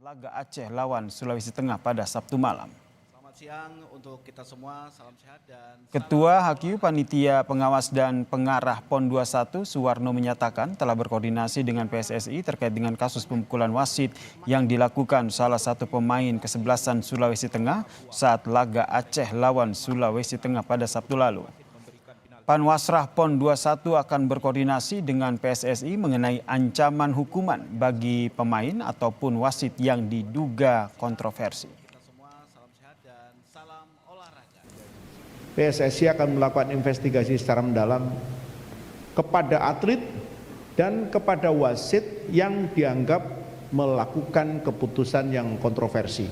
laga Aceh lawan Sulawesi Tengah pada Sabtu malam. Selamat siang untuk kita semua, salam sehat dan Ketua HQ Panitia Pengawas dan Pengarah PON 21 Suwarno menyatakan telah berkoordinasi dengan PSSI terkait dengan kasus pemukulan wasit yang dilakukan salah satu pemain kesebelasan Sulawesi Tengah saat laga Aceh lawan Sulawesi Tengah pada Sabtu lalu. Panwasrah PON 21 akan berkoordinasi dengan PSSI mengenai ancaman hukuman bagi pemain ataupun wasit yang diduga kontroversi. PSSI akan melakukan investigasi secara mendalam kepada atlet dan kepada wasit yang dianggap melakukan keputusan yang kontroversi.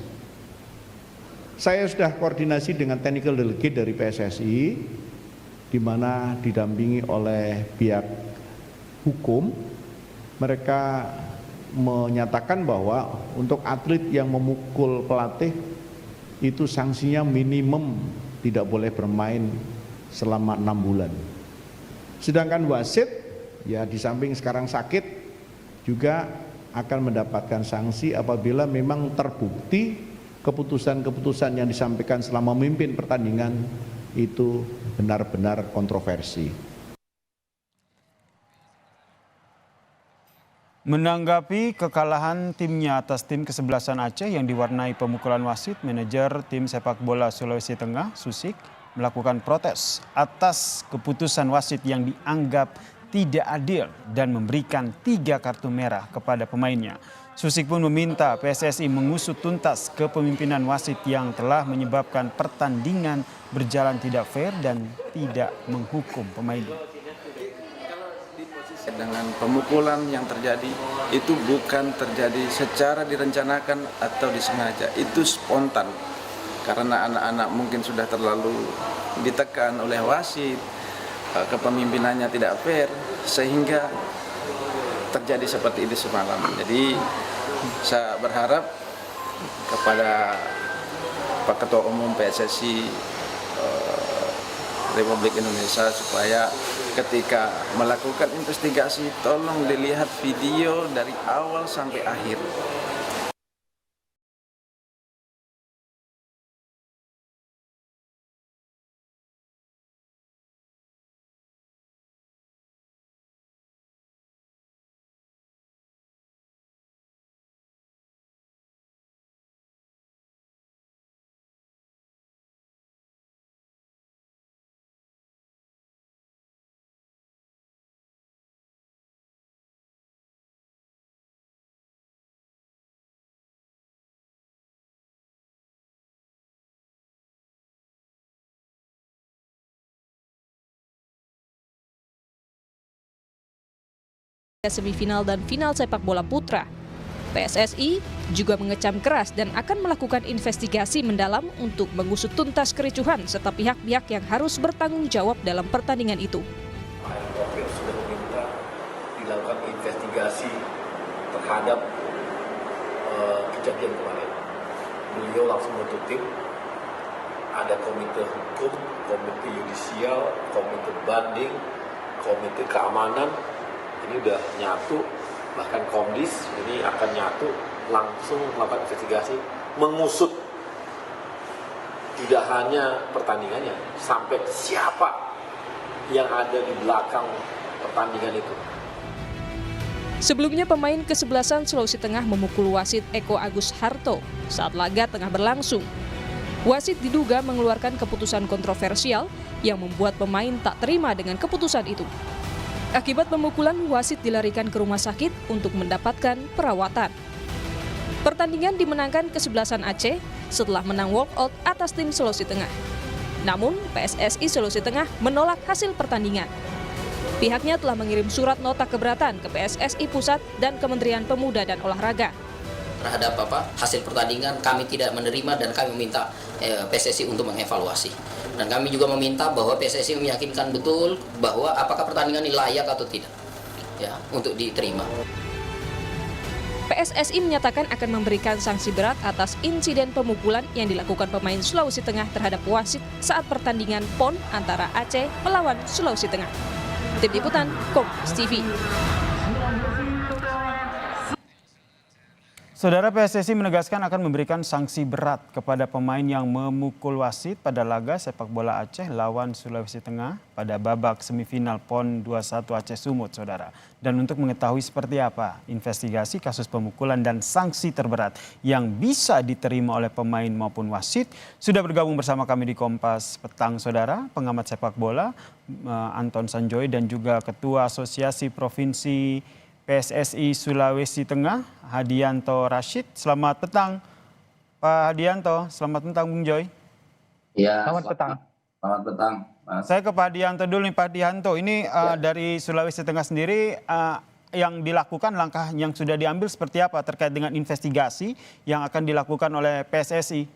Saya sudah koordinasi dengan technical delegate dari PSSI, di mana didampingi oleh pihak hukum. Mereka menyatakan bahwa untuk atlet yang memukul pelatih itu sanksinya minimum tidak boleh bermain selama 6 bulan. Sedangkan wasit ya di samping sekarang sakit juga akan mendapatkan sanksi apabila memang terbukti keputusan-keputusan yang disampaikan selama memimpin pertandingan itu benar-benar kontroversi. Menanggapi kekalahan timnya atas tim kesebelasan Aceh yang diwarnai pemukulan wasit, manajer tim sepak bola Sulawesi Tengah, Susik, melakukan protes atas keputusan wasit yang dianggap tidak adil dan memberikan 3 kartu merah kepada pemainnya. Susik pun meminta PSSI mengusut tuntas kepemimpinan wasit yang telah menyebabkan pertandingan berjalan tidak fair dan tidak menghukum pemain. Dengan pemukulan yang terjadi itu bukan terjadi secara direncanakan atau disengaja, itu spontan karena anak-anak mungkin sudah terlalu ditekan oleh wasit, kepemimpinannya tidak fair sehingga terjadi seperti itu semalam. Jadi saya berharap kepada Pak Ketua Umum PSSI Republik Indonesia supaya ketika melakukan investigasi tolong dilihat video dari awal sampai akhir. Semifinal dan final sepak bola putra. PSSI juga mengecam keras dan akan melakukan investigasi mendalam untuk mengusut tuntas kericuhan serta pihak-pihak yang harus bertanggung jawab dalam pertandingan itu. Profil sudah meminta dilakukan investigasi terhadap kejadian kemarin. Beliau langsung bentuk tim, ada komite hukum, komite yudisial, komite banding, komite keamanan. Ini udah nyatu, bahkan Komdis ini akan nyatu langsung melakukan investigasi, mengusut tidak hanya pertandingannya, sampai siapa yang ada di belakang pertandingan itu. Sebelumnya pemain kesebelasan Sulawesi Tengah memukul wasit Eko Agus Harto saat laga tengah berlangsung. Wasit diduga mengeluarkan keputusan kontroversial yang membuat pemain tak terima dengan keputusan itu. Akibat pemukulan, wasit dilarikan ke rumah sakit untuk mendapatkan perawatan. Pertandingan dimenangkan kesebelasan Aceh setelah menang walkout atas tim Sulawesi Tengah. Namun, PSSI Sulawesi Tengah menolak hasil pertandingan. Pihaknya telah mengirim surat nota keberatan ke PSSI Pusat dan Kementerian Pemuda dan Olahraga. Terhadap hasil pertandingan kami tidak menerima dan kami meminta PSSI untuk mengevaluasi. Dan kami juga meminta bahwa PSSI meyakinkan betul bahwa apakah pertandingan ini layak atau tidak ya untuk diterima. PSSI menyatakan akan memberikan sanksi berat atas insiden pemukulan yang dilakukan pemain Sulawesi Tengah terhadap wasit saat pertandingan PON antara Aceh melawan Sulawesi Tengah. Tim Liputan, Kompas TV. Saudara, PSSI menegaskan akan memberikan sanksi berat kepada pemain yang memukul wasit pada laga sepak bola Aceh lawan Sulawesi Tengah pada babak semifinal PON 21 Aceh Sumut, saudara. Dan untuk mengetahui seperti apa investigasi kasus pemukulan dan sanksi terberat yang bisa diterima oleh pemain maupun wasit, sudah bergabung bersama kami di Kompas Petang, saudara, pengamat sepak bola Anton Sanjoy dan juga Ketua Asosiasi Provinsi PSSI Sulawesi Tengah, Hadianto Rashid. Selamat petang, Pak Hadianto. Selamat petang, Bung Joy. Ya, Selamat petang. Selamat petang, Mas. Saya ke Pak Hadianto dulu nih, Pak Hadianto. Ini dari Sulawesi Tengah sendiri, yang dilakukan, langkah yang sudah diambil seperti apa terkait dengan investigasi yang akan dilakukan oleh PSSI?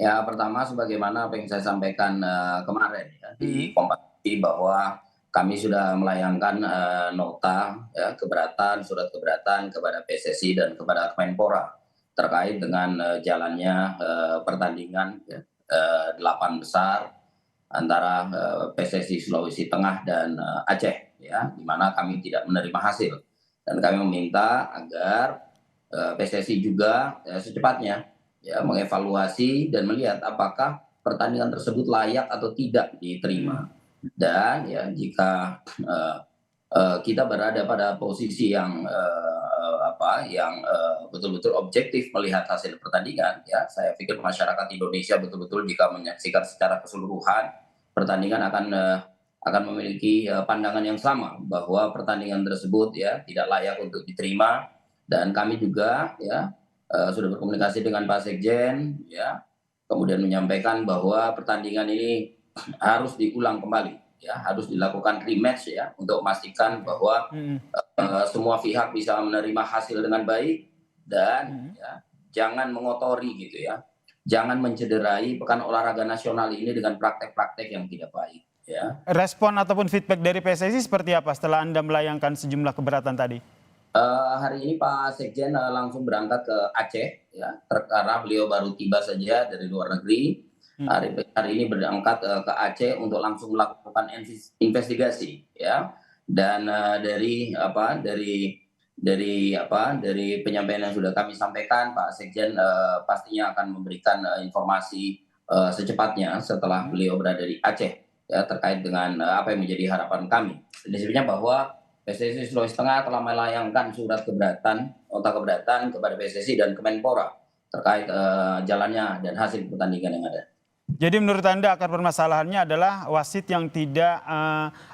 Ya, pertama sebagaimana apa yang saya sampaikan kemarin ya, di Kompas TV bahwa kami sudah melayangkan nota ya, keberatan, surat keberatan kepada PSSI dan kepada Kemenpora terkait dengan jalannya pertandingan ya, 8 besar antara PSSI Sulawesi Tengah dan Aceh, ya, di mana kami tidak menerima hasil dan kami meminta agar PSSI juga secepatnya ya, mengevaluasi dan melihat apakah pertandingan tersebut layak atau tidak diterima. Dan ya, jika kita berada pada posisi yang betul-betul objektif melihat hasil pertandingan, ya, saya pikir masyarakat Indonesia betul-betul jika menyaksikan secara keseluruhan pertandingan akan memiliki pandangan yang sama bahwa pertandingan tersebut ya tidak layak untuk diterima. Dan kami juga ya sudah berkomunikasi dengan Pak Sekjen, ya, kemudian menyampaikan bahwa pertandingan ini harus diulang kembali, ya, harus dilakukan rematch ya untuk memastikan bahwa semua pihak bisa menerima hasil dengan baik dan ya, jangan mengotori gitu ya, jangan mencederai pekan olahraga nasional ini dengan praktek-praktek yang tidak baik. Ya. Respon ataupun feedback dari PSSI seperti apa setelah Anda melayangkan sejumlah keberatan tadi? Hari ini Pak Sekjen langsung berangkat ke Aceh, ya, karena beliau baru tiba saja dari luar negeri. Hari ini berangkat ke Aceh untuk langsung melakukan investigasi, ya. Dan dari penyampaian yang sudah kami sampaikan, Pak Sekjen pastinya akan memberikan informasi secepatnya setelah beliau berada di Aceh, ya, terkait dengan apa yang menjadi harapan kami. Prinsipnya bahwa PSSI Sulawesi Tengah telah melayangkan surat keberatan, nota keberatan kepada PSSI dan Kemenpora terkait jalannya dan hasil pertandingan yang ada. Jadi menurut Anda akar permasalahannya adalah wasit yang tidak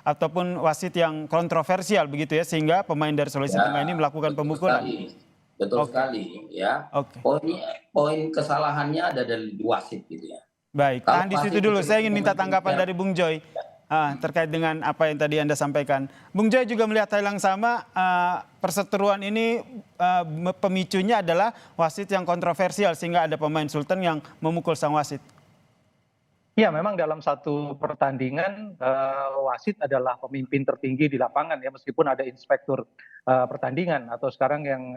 ataupun wasit yang kontroversial begitu ya, sehingga pemain dari Sulawesi Tengah ini melakukan pemukulan. Betul sekali ya. Poin kesalahannya ada dari wasit gitu ya. Baik, tahan di situ dulu. Saya ingin minta tanggapan dari Bung Joy terkait dengan apa yang tadi Anda sampaikan. Bung Joy juga melihat hal yang sama, perseteruan ini pemicunya adalah wasit yang kontroversial sehingga ada pemain Sultan yang memukul sang wasit. Ya, memang dalam satu pertandingan wasit adalah pemimpin tertinggi di lapangan ya, meskipun ada inspektur pertandingan atau sekarang yang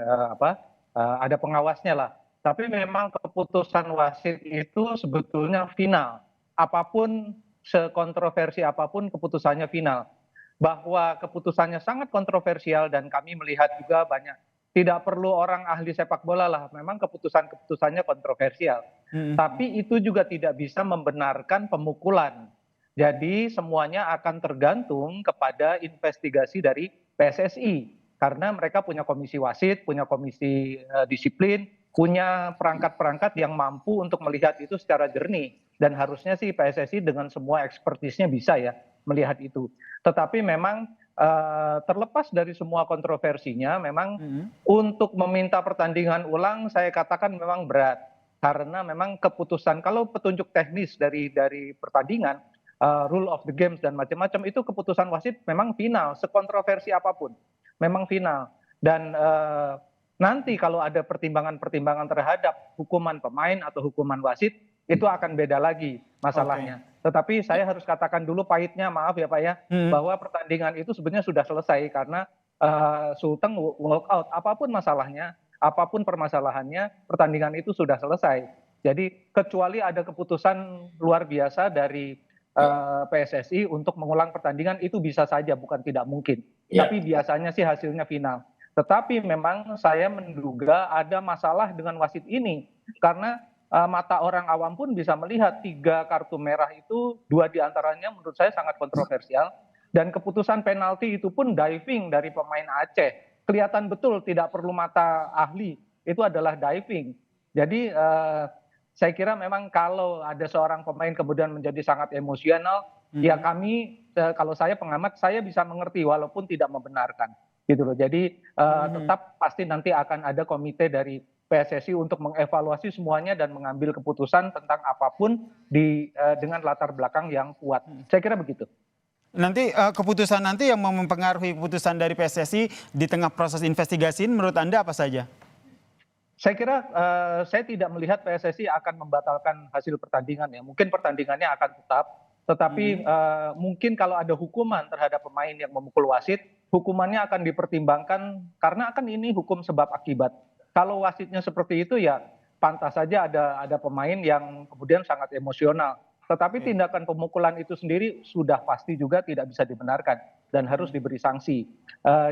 ada pengawasnya lah. Tapi memang keputusan wasit itu sebetulnya final. Apapun, sekontroversi apapun keputusannya final. Bahwa keputusannya sangat kontroversial dan kami melihat juga banyak, tidak perlu orang ahli sepak bola lah, memang keputusannya kontroversial. Tapi itu juga tidak bisa membenarkan pemukulan. Jadi semuanya akan tergantung kepada investigasi dari PSSI. Karena mereka punya komisi wasit, punya komisi disiplin, punya perangkat-perangkat yang mampu untuk melihat itu secara jernih. Dan harusnya sih PSSI dengan semua ekspertisnya bisa ya melihat itu. Tetapi memang terlepas dari semua kontroversinya, memang untuk meminta pertandingan ulang saya katakan memang berat. Karena memang keputusan, kalau petunjuk teknis dari pertandingan, rule of the games dan macam-macam, itu keputusan wasit memang final, sekontroversi apapun. Memang final. Dan nanti kalau ada pertimbangan-pertimbangan terhadap hukuman pemain atau hukuman wasit, itu akan beda lagi masalahnya. Tetapi saya harus katakan dulu pahitnya, maaf ya Pak ya, bahwa pertandingan itu sebenarnya sudah selesai karena Sultan walk out. Apapun masalahnya, apapun permasalahannya, pertandingan itu sudah selesai. Jadi kecuali ada keputusan luar biasa dari PSSI untuk mengulang pertandingan, itu bisa saja, bukan tidak mungkin. Tapi biasanya sih hasilnya final. Tetapi memang saya menduga ada masalah dengan wasit ini karena mata orang awam pun bisa melihat 3 kartu merah itu 2 diantaranya menurut saya sangat kontroversial dan keputusan penalti itu pun diving dari pemain Aceh. Kelihatan betul tidak perlu mata ahli, itu adalah diving. Jadi saya kira memang kalau ada seorang pemain kemudian menjadi sangat emosional, ya kami kalau saya pengamat saya bisa mengerti walaupun tidak membenarkan gitu loh. Jadi tetap pasti nanti akan ada komite dari PSSI untuk mengevaluasi semuanya dan mengambil keputusan tentang apapun dengan latar belakang yang kuat. Saya kira begitu. Nanti keputusan nanti yang mempengaruhi keputusan dari PSSI di tengah proses investigasi menurut Anda apa saja? Saya kira saya tidak melihat PSSI akan membatalkan hasil pertandingan ya. Mungkin pertandingannya akan tetap, tetapi mungkin kalau ada hukuman terhadap pemain yang memukul wasit, hukumannya akan dipertimbangkan karena akan ini hukum sebab akibat. Kalau wasitnya seperti itu ya pantas saja ada pemain yang kemudian sangat emosional. Tetapi tindakan pemukulan itu sendiri sudah pasti juga tidak bisa dibenarkan dan harus diberi sanksi.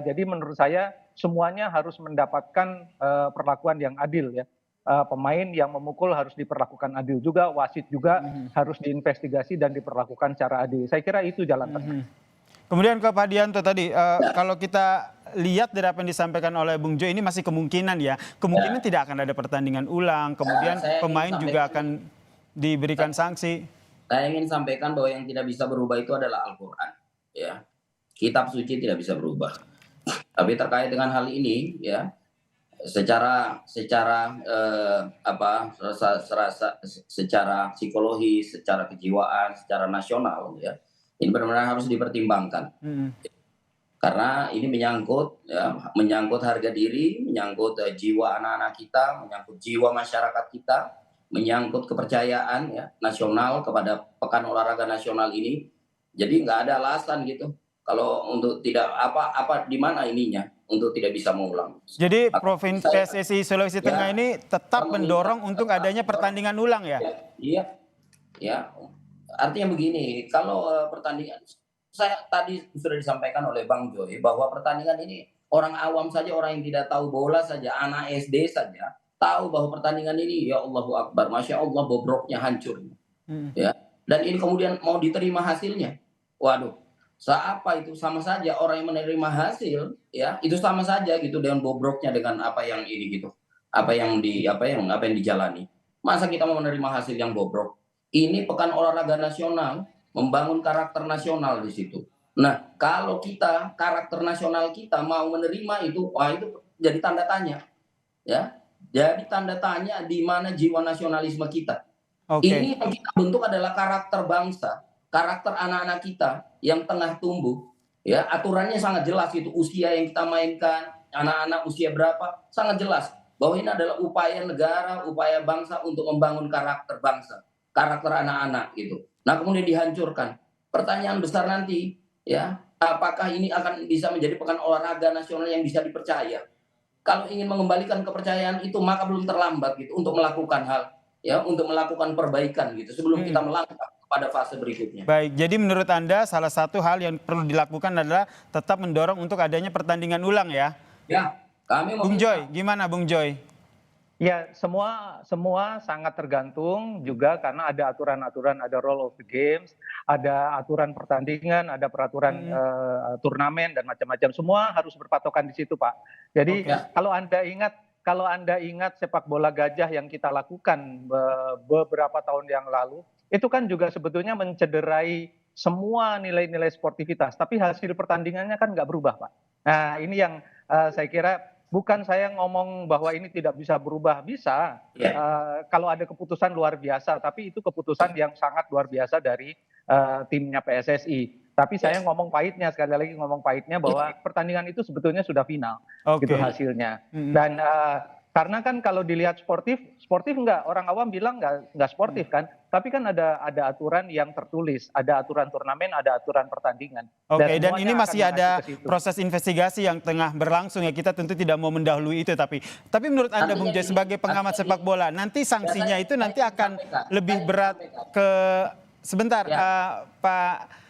Jadi menurut saya semuanya harus mendapatkan perlakuan yang adil ya. Pemain yang memukul harus diperlakukan adil juga, wasit juga harus diinvestigasi dan diperlakukan secara adil. Saya kira itu jalan tengah. Kemudian ke Pak Dianto tadi, kalau kita lihat dari apa yang disampaikan oleh Bung Joy ini masih kemungkinan ya. Kemungkinan tidak akan ada pertandingan ulang, kemudian pemain juga akan diberikan sanksi. Saya ingin sampaikan bahwa yang tidak bisa berubah itu adalah Al-Quran. Ya. Kitab suci tidak bisa berubah. Tapi terkait dengan hal ini, ya, secara psikologis, secara kejiwaan, secara nasional, ya, ini benar-benar harus dipertimbangkan. Karena ini menyangkut harga diri, menyangkut jiwa anak-anak kita, menyangkut jiwa masyarakat kita, menyangkut kepercayaan ya nasional kepada Pekan Olahraga Nasional ini. Jadi nggak ada alasan gitu kalau untuk tidak di mana ininya untuk tidak bisa mengulang. Jadi Provinsi PSSI Sulawesi Tengah ini tetap mendorong untuk adanya pertandingan ulang ya? Iya, ya. Artinya begini, kalau pertandingan, saya tadi sudah disampaikan oleh Bang Joy bahwa pertandingan ini orang awam saja, orang yang tidak tahu bola saja, anak SD saja tahu bahwa pertandingan ini ya Allahu Akbar, Masya Allah bobroknya hancur. Ya. Dan ini kemudian mau diterima hasilnya. Waduh, apa itu sama saja orang yang menerima hasil ya itu sama saja gitu dengan bobroknya dengan apa yang ini gitu. Apa yang dijalani. Masa kita mau menerima hasil yang bobrok? Ini Pekan Olahraga Nasional membangun karakter nasional di situ. Nah, kalau kita karakter nasional kita mau menerima itu, wah itu jadi tanda tanya. Ya. Jadi tanda tanya di mana jiwa nasionalisme kita. Ini yang kita bentuk adalah karakter bangsa, karakter anak-anak kita yang tengah tumbuh. Ya, aturannya sangat jelas itu, usia yang kita mainkan, anak-anak usia berapa, sangat jelas bahwa ini adalah upaya negara, upaya bangsa untuk membangun karakter bangsa, karakter anak-anak gitu. Nah, kemudian dihancurkan. Pertanyaan besar nanti, ya, apakah ini akan bisa menjadi Pekan Olahraga Nasional yang bisa dipercaya? Kalau ingin mengembalikan kepercayaan itu maka belum terlambat gitu untuk melakukan hal ya untuk melakukan perbaikan gitu sebelum kita melangkah pada fase berikutnya. Baik, jadi menurut Anda salah satu hal yang perlu dilakukan adalah tetap mendorong untuk adanya pertandingan ulang ya? Ya, kami Bung Joy, gimana Bung Joy? Ya, semua sangat tergantung juga karena ada aturan-aturan, ada rule of the games, ada aturan pertandingan, ada peraturan turnamen dan macam-macam. Semua harus berpatokan di situ, Pak. Jadi kalau Anda ingat sepak bola gajah yang kita lakukan beberapa tahun yang lalu, itu kan juga sebetulnya mencederai semua nilai-nilai sportivitas, tapi hasil pertandingannya kan nggak berubah, Pak. Nah, ini yang saya kira bukan saya ngomong bahwa ini tidak bisa berubah, bisa. Kalau ada keputusan luar biasa, tapi itu keputusan yang sangat luar biasa dari timnya PSSI. Tapi saya ngomong pahitnya, sekali lagi ngomong pahitnya bahwa pertandingan itu sebetulnya sudah final, gitu hasilnya. Dan karena kan kalau dilihat sportif enggak, orang awam bilang enggak sportif kan, tapi kan ada aturan yang tertulis, ada aturan turnamen, ada aturan pertandingan. Dan ini masih ada proses investigasi yang tengah berlangsung ya, kita tentu tidak mau mendahului itu, tapi menurut Anda Bung Joy sebagai pengamat sepak bola, nanti sanksinya itu nanti akan lebih berat ke sebentar Pak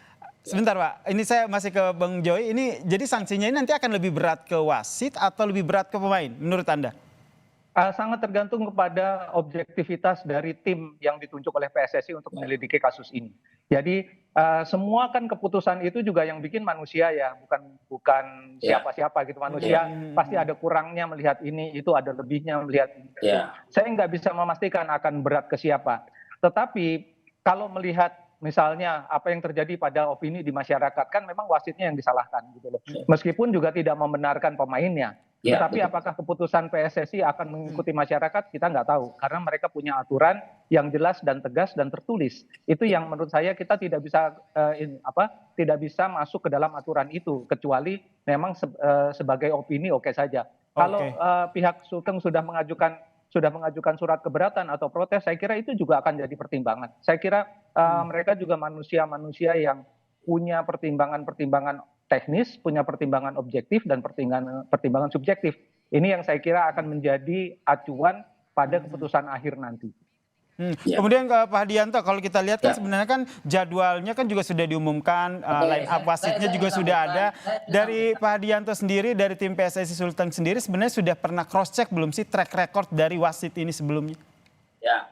Sebentar Pak, ini saya masih ke Bang Joy. Ini jadi sanksinya ini nanti akan lebih berat ke wasit atau lebih berat ke pemain menurut Anda? Sangat tergantung kepada objektivitas dari tim yang ditunjuk oleh PSSI untuk menyelidiki kasus ini. Jadi semua kan keputusan itu juga yang bikin manusia ya, bukan siapa-siapa gitu. Manusia pasti ada kurangnya melihat ini, itu ada lebihnya melihat ini. Saya nggak bisa memastikan akan berat ke siapa. Tetapi kalau melihat misalnya apa yang terjadi pada opini di masyarakat, kan memang wasitnya yang disalahkan gitu loh. Meskipun juga tidak membenarkan pemainnya. Tetapi apakah keputusan PSSI akan mengikuti masyarakat, kita nggak tahu. Karena mereka punya aturan yang jelas dan tegas dan tertulis. Itu yang menurut saya kita tidak bisa tidak bisa masuk ke dalam aturan itu, kecuali memang sebagai opini oke saja. Kalau pihak Sulteng sudah mengajukan surat keberatan atau protes, saya kira itu juga akan jadi pertimbangan. Saya kira mereka juga manusia-manusia yang punya pertimbangan-pertimbangan teknis, punya pertimbangan objektif dan pertimbangan subjektif. Ini yang saya kira akan menjadi acuan pada keputusan akhir nanti. Kemudian ke Pak Hadianto, kalau kita lihat kan sebenarnya kan jadwalnya kan juga sudah diumumkan, line up wasitnya juga sudah ada. Dari Pak Hadianto sendiri, dari tim PSSI Sulteng sendiri sebenarnya sudah pernah cross check belum sih track record dari wasit ini sebelumnya? Ya,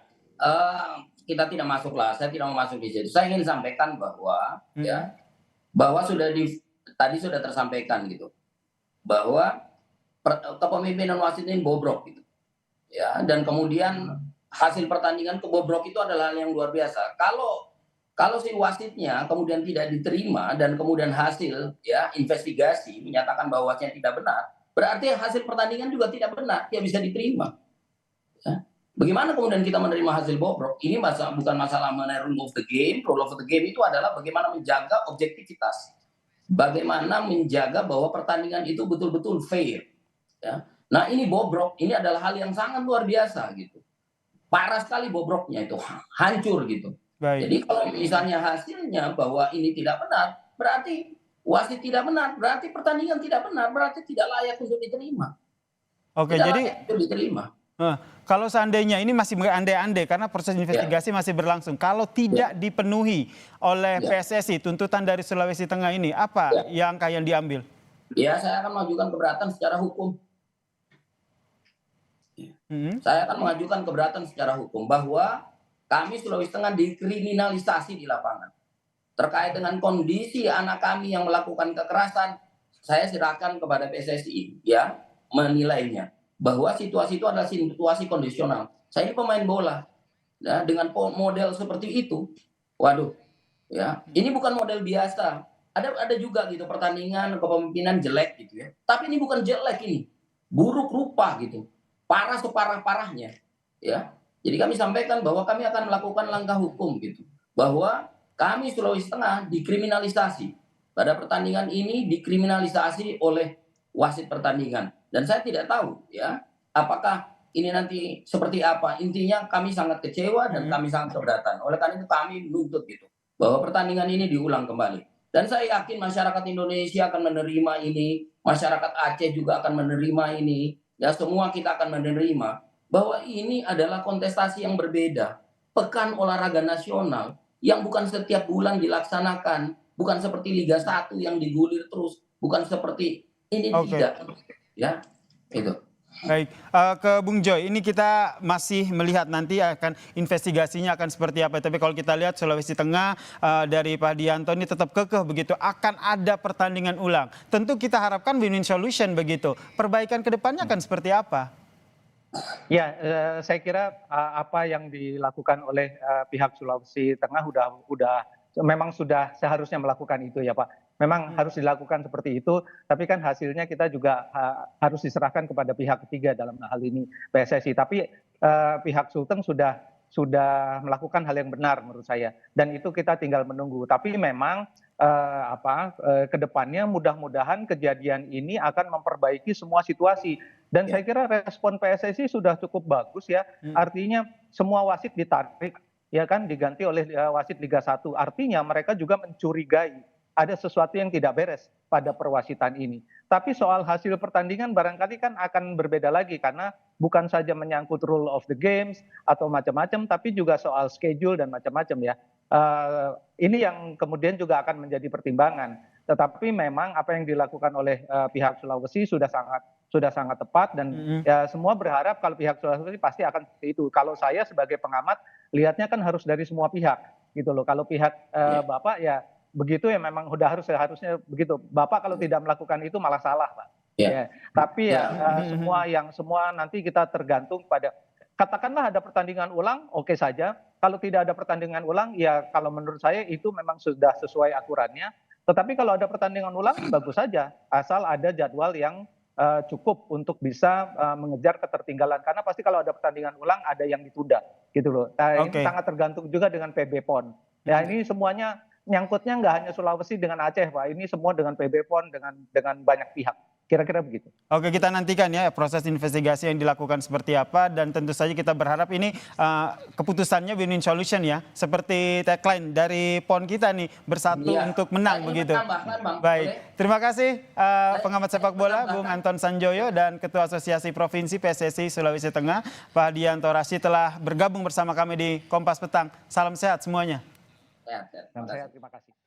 kita tidak masuk lah, saya tidak mau masuk di situ. Saya ingin sampaikan bahwa bahwa tadi sudah tersampaikan gitu, bahwa kepemimpinan wasit ini bobrok gitu. Ya, dan kemudian hasil pertandingan kebobrok itu adalah hal yang luar biasa. Kalau si wasitnya kemudian tidak diterima dan kemudian hasil investigasi menyatakan bahwa wasitnya tidak benar, berarti hasil pertandingan juga tidak benar, tidak bisa diterima. Ya. Bagaimana kemudian kita menerima hasil bobrok? Ini bukan masalah mengenai rule of the game. Rule of the game itu adalah bagaimana menjaga objektivitas, bagaimana menjaga bahwa pertandingan itu betul-betul fair. Ya. Nah ini bobrok, ini adalah hal yang sangat luar biasa gitu. Parah sekali bobroknya itu, hancur gitu. Baik. Jadi kalau misalnya hasilnya bahwa ini tidak benar, berarti wasit tidak benar, berarti pertandingan tidak benar, berarti tidak layak untuk diterima. Oke, tidak jadi layak untuk diterima. Kalau seandainya ini masih andai-andai karena proses investigasi masih berlangsung, kalau tidak dipenuhi oleh PSSI tuntutan dari Sulawesi Tengah ini, apa yang akan diambil? Ya, saya akan mengajukan keberatan secara hukum. Saya akan mengajukan keberatan secara hukum bahwa kami Sulawesi Tengah dikriminalisasi di lapangan. Terkait dengan kondisi anak kami yang melakukan kekerasan, saya serahkan kepada PSSI ya menilainya bahwa situasi itu adalah situasi kondisional. Saya ini pemain bola ya, dengan model seperti itu. Waduh. Ya, ini bukan model biasa. Ada juga gitu pertandingan kepemimpinan jelek gitu ya. Tapi ini bukan jelek ini. Buruk rupa gitu. Parah separah-parahnya ya. Jadi kami sampaikan bahwa kami akan melakukan langkah hukum gitu, bahwa kami Sulawesi Tengah dikriminalisasi pada pertandingan ini, dikriminalisasi oleh wasit pertandingan, dan saya tidak tahu ya apakah ini nanti seperti apa. Intinya kami sangat kecewa dan kami sangat keberatan. Oleh karena itu kami menuntut gitu bahwa pertandingan ini diulang kembali, dan saya yakin masyarakat Indonesia akan menerima ini, masyarakat Aceh juga akan menerima ini. Ya, semua kita akan menerima bahwa ini adalah kontestasi yang berbeda. Pekan olahraga nasional yang bukan setiap bulan dilaksanakan, bukan seperti Liga 1 yang digulir terus, bukan seperti ini tidak. Ya, itu. Baik, ke Bung Joy, ini kita masih melihat nanti akan investigasinya akan seperti apa. Tapi kalau kita lihat Sulawesi Tengah dari Pak Hadianto ini tetap kekeh begitu, akan ada pertandingan ulang. Tentu kita harapkan win-win solution begitu. Perbaikan ke depannya akan seperti apa? Ya, saya kira apa yang dilakukan oleh pihak Sulawesi Tengah memang sudah seharusnya melakukan itu ya Pak. Memang harus dilakukan seperti itu, tapi kan hasilnya kita juga harus diserahkan kepada pihak ketiga dalam hal ini PSSI. Tapi pihak Sulteng sudah melakukan hal yang benar menurut saya, dan itu kita tinggal menunggu. Tapi memang ke depannya mudah-mudahan kejadian ini akan memperbaiki semua situasi. Dan saya kira respon PSSI sudah cukup bagus ya. Artinya semua wasit ditarik, ya kan, diganti oleh wasit Liga 1. Artinya mereka juga mencurigai ada sesuatu yang tidak beres pada perwasitan ini. Tapi soal hasil pertandingan barangkali kan akan berbeda lagi, karena bukan saja menyangkut rule of the games atau macam-macam, tapi juga soal schedule dan macam-macam ya. Ini yang kemudian juga akan menjadi pertimbangan. Tetapi memang apa yang dilakukan oleh pihak Sulawesi sudah sangat tepat dan ya semua berharap kalau pihak Sulawesi pasti akan seperti itu. Kalau saya sebagai pengamat lihatnya kan harus dari semua pihak gitu loh. Kalau pihak Bapak ya begitu ya memang harusnya begitu. Bapak kalau tidak melakukan itu malah salah, Pak. Ya. Tapi ya semua nanti kita tergantung pada katakanlah ada pertandingan ulang, oke saja. Kalau tidak ada pertandingan ulang, ya kalau menurut saya itu memang sudah sesuai aturannya. Tetapi kalau ada pertandingan ulang, bagus saja. Asal ada jadwal yang cukup untuk bisa mengejar ketertinggalan. Karena pasti kalau ada pertandingan ulang, ada yang ditunda. Gitu loh. Ini sangat tergantung juga dengan PB PON. Ya ini semuanya nyangkutnya nggak hanya Sulawesi dengan Aceh, Pak. Ini semua dengan PB PON, dengan banyak pihak. Kira-kira begitu. Oke, kita nantikan ya proses investigasi yang dilakukan seperti apa dan tentu saja kita berharap ini keputusannya win-win solution ya. Seperti tagline dari PON kita nih, bersatu untuk menang begitu. Baik, terima kasih pengamat sepak bola Bung Anton Sanjoyo dan Ketua Asosiasi Provinsi PSSI Sulawesi Tengah Pak Hadianto Rashid telah bergabung bersama kami di Kompas Petang. Salam sehat semuanya. Salam sehat, terima kasih.